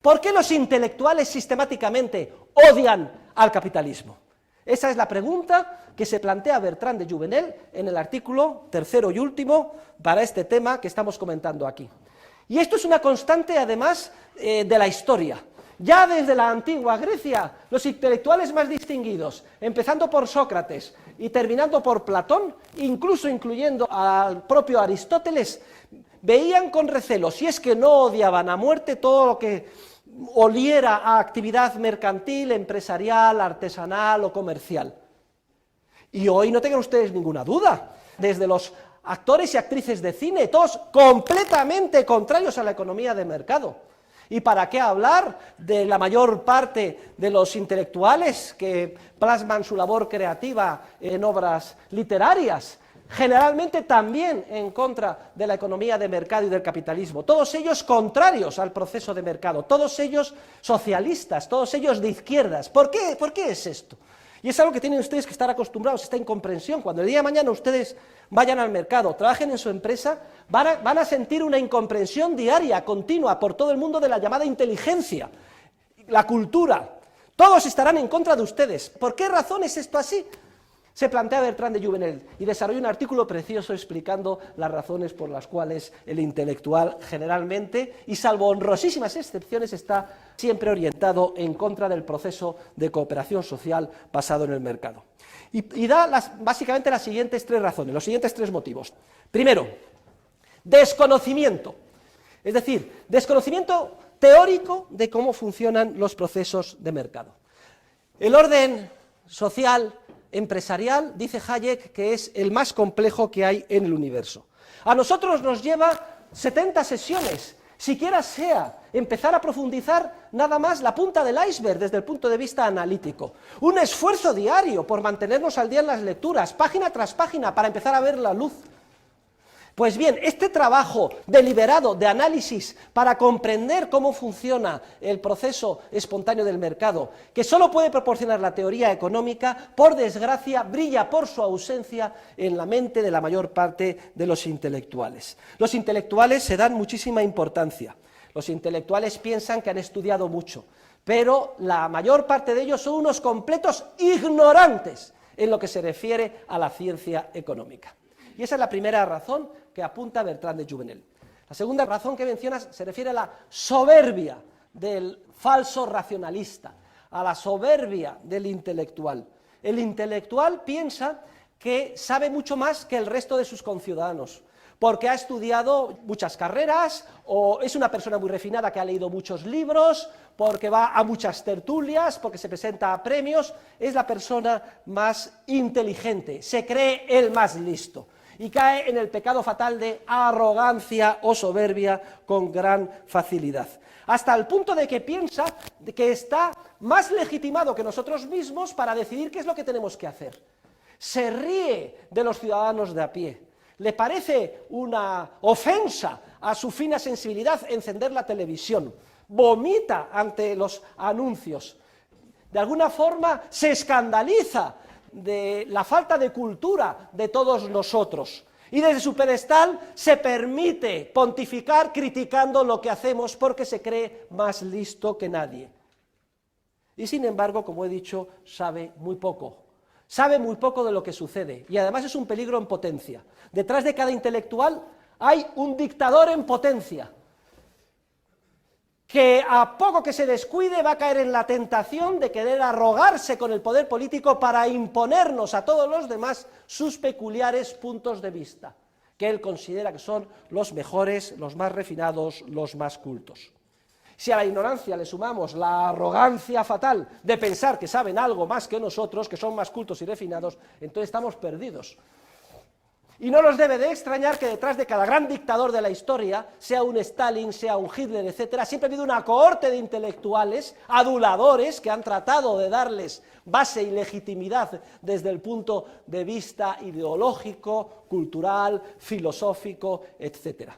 ¿Por qué los intelectuales sistemáticamente odian al capitalismo? Esa es la pregunta que se plantea Bertrand de Jouvenel en el artículo tercero y último para este tema que estamos comentando aquí. Y esto es una constante, además, de la historia. Ya desde la antigua Grecia, los intelectuales más distinguidos, empezando por Sócrates y terminando por Platón, incluso incluyendo al propio Aristóteles, veían con recelo, si es que no odiaban a muerte todo lo que oliera a actividad mercantil, empresarial, artesanal o comercial. Y hoy no tengan ustedes ninguna duda, desde los actores y actrices de cine, todos completamente contrarios a la economía de mercado. ¿Y para qué hablar de la mayor parte de los intelectuales que plasman su labor creativa en obras literarias? Generalmente también en contra de la economía de mercado y del capitalismo, todos ellos contrarios al proceso de mercado, todos ellos socialistas, todos ellos de izquierdas. ¿Por qué es esto? Y es algo que tienen ustedes que estar acostumbrados, esta incomprensión. Cuando el día de mañana ustedes vayan al mercado, trabajen en su empresa, van a sentir una incomprensión diaria, continua, por todo el mundo de la llamada inteligencia, la cultura. Todos estarán en contra de ustedes. ¿Por qué razón es esto así? Se plantea Bertrand de Jouvenel y desarrolla un artículo precioso explicando las razones por las cuales el intelectual generalmente, y salvo honrosísimas excepciones, está siempre orientado en contra del proceso de cooperación social basado en el mercado. Y da básicamente las siguientes tres razones, los siguientes tres motivos. Primero, desconocimiento, es decir, desconocimiento teórico de cómo funcionan los procesos de mercado. El orden social empresarial, dice Hayek, que es el más complejo que hay en el universo. A nosotros nos lleva 70 sesiones, siquiera sea empezar a profundizar nada más la punta del iceberg desde el punto de vista analítico. Un esfuerzo diario por mantenernos al día en las lecturas, página tras página, para empezar a ver la luz. Pues bien, este trabajo deliberado de análisis para comprender cómo funciona el proceso espontáneo del mercado, que solo puede proporcionar la teoría económica, por desgracia, brilla por su ausencia en la mente de la mayor parte de los intelectuales. Los intelectuales se dan muchísima importancia. Los intelectuales piensan que han estudiado mucho, pero la mayor parte de ellos son unos completos ignorantes en lo que se refiere a la ciencia económica. Y esa es la primera razón que apunta Bertrand de Jouvenel. La segunda razón que mencionas se refiere a la soberbia del falso racionalista, a la soberbia del intelectual. El intelectual piensa que sabe mucho más que el resto de sus conciudadanos, porque ha estudiado muchas carreras, o es una persona muy refinada que ha leído muchos libros, porque va a muchas tertulias, porque se presenta a premios, es la persona más inteligente, se cree el más listo, y cae en el pecado fatal de arrogancia o soberbia con gran facilidad, hasta el punto de que piensa que está más legitimado que nosotros mismos para decidir qué es lo que tenemos que hacer. Se ríe de los ciudadanos de a pie, le parece una ofensa a su fina sensibilidad encender la televisión, vomita ante los anuncios, de alguna forma se escandaliza de la falta de cultura de todos nosotros, y desde su pedestal se permite pontificar criticando lo que hacemos porque se cree más listo que nadie. Y sin embargo, como he dicho, sabe muy poco de lo que sucede, y además es un peligro en potencia. Detrás de cada intelectual hay un dictador en potencia, que a poco que se descuide va a caer en la tentación de querer arrogarse con el poder político para imponernos a todos los demás sus peculiares puntos de vista, que él considera que son los mejores, los más refinados, los más cultos. Si a la ignorancia le sumamos la arrogancia fatal de pensar que saben algo más que nosotros, que son más cultos y refinados, entonces estamos perdidos. Y no nos debe de extrañar que detrás de cada gran dictador de la historia, sea un Stalin, sea un Hitler, etcétera, siempre ha habido una cohorte de intelectuales, aduladores, que han tratado de darles base y legitimidad desde el punto de vista ideológico, cultural, filosófico, etcétera.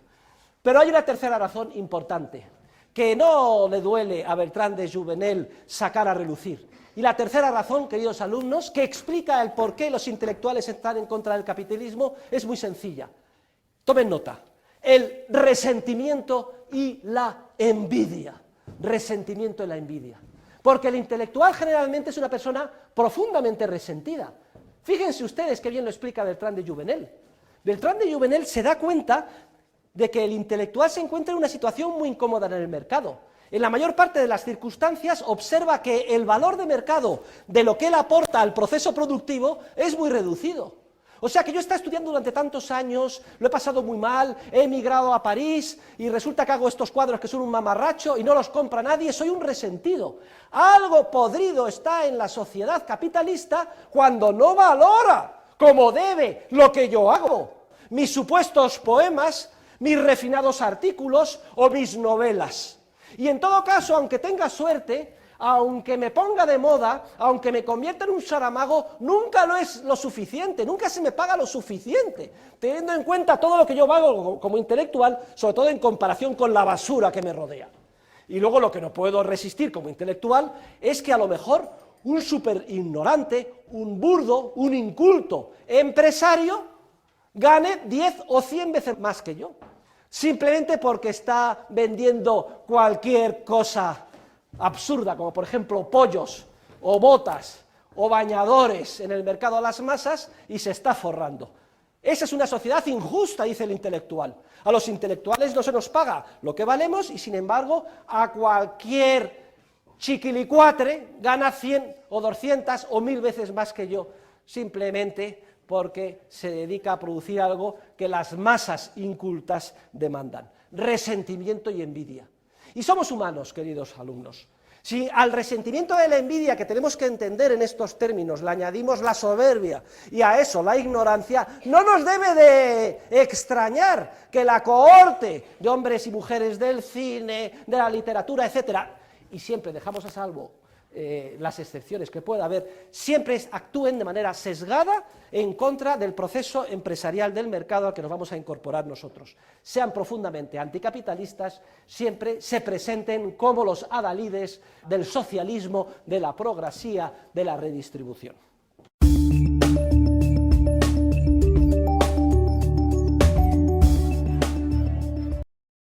Pero hay una tercera razón importante, que no le duele a Bertrand de Jouvenel sacar a relucir. Y la tercera razón, queridos alumnos, que explica el por qué los intelectuales están en contra del capitalismo, es muy sencilla. Tomen nota: el resentimiento y la envidia. resentimiento y la envidia. Porque el intelectual generalmente es una persona profundamente resentida. Fíjense ustedes qué bien lo explica Bertrand de Jouvenel. Bertrand de Jouvenel se da cuenta de que el intelectual se encuentra en una situación muy incómoda en el mercado. En la mayor parte de las circunstancias observa que el valor de mercado de lo que él aporta al proceso productivo es muy reducido. O sea que yo he estado estudiando durante tantos años, lo he pasado muy mal, he emigrado a París y resulta que hago estos cuadros que son un mamarracho y no los compra nadie, soy un resentido. Algo podrido está en la sociedad capitalista cuando no valora como debe lo que yo hago, mis supuestos poemas, mis refinados artículos o mis novelas. Y en todo caso, aunque tenga suerte, aunque me ponga de moda, aunque me convierta en un Saramago, nunca lo es lo suficiente, nunca se me paga lo suficiente, teniendo en cuenta todo lo que yo hago como intelectual, sobre todo en comparación con la basura que me rodea. Y luego lo que no puedo resistir como intelectual es que a lo mejor un súper ignorante, un burdo, un inculto empresario gane 10 o 100 veces más que yo, simplemente porque está vendiendo cualquier cosa absurda, como por ejemplo pollos, o botas, o bañadores en el mercado a las masas, y se está forrando. Esa es una sociedad injusta, dice el intelectual. A los intelectuales no se nos paga lo que valemos, y sin embargo, a cualquier chiquilicuatre gana 100 o 200 o 1000 veces más que yo, simplemente porque se dedica a producir algo que las masas incultas demandan. Resentimiento y envidia. Y somos humanos, queridos alumnos. Si al resentimiento de la envidia, que tenemos que entender en estos términos, le añadimos la soberbia y a eso la ignorancia, no nos debe de extrañar que la cohorte de hombres y mujeres del cine, de la literatura, etcétera, y siempre dejamos a salvo las excepciones que pueda haber, siempre actúen de manera sesgada en contra del proceso empresarial del mercado al que nos vamos a incorporar nosotros. Sean profundamente anticapitalistas, siempre se presenten como los adalides del socialismo, de la progresía, de la redistribución.